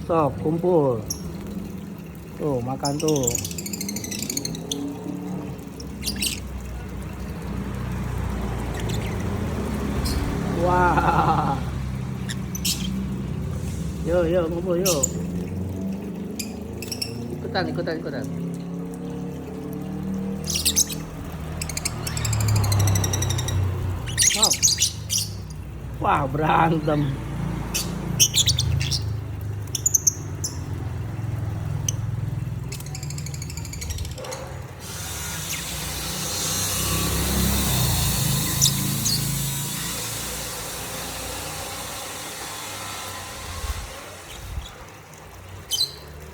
Sok, kumpul. Tuh, makan tuh. Wah. Yuk, yuk, ngumpul yuk. Ikutan, ikutan, ikutan. Wow. Wah, berantem.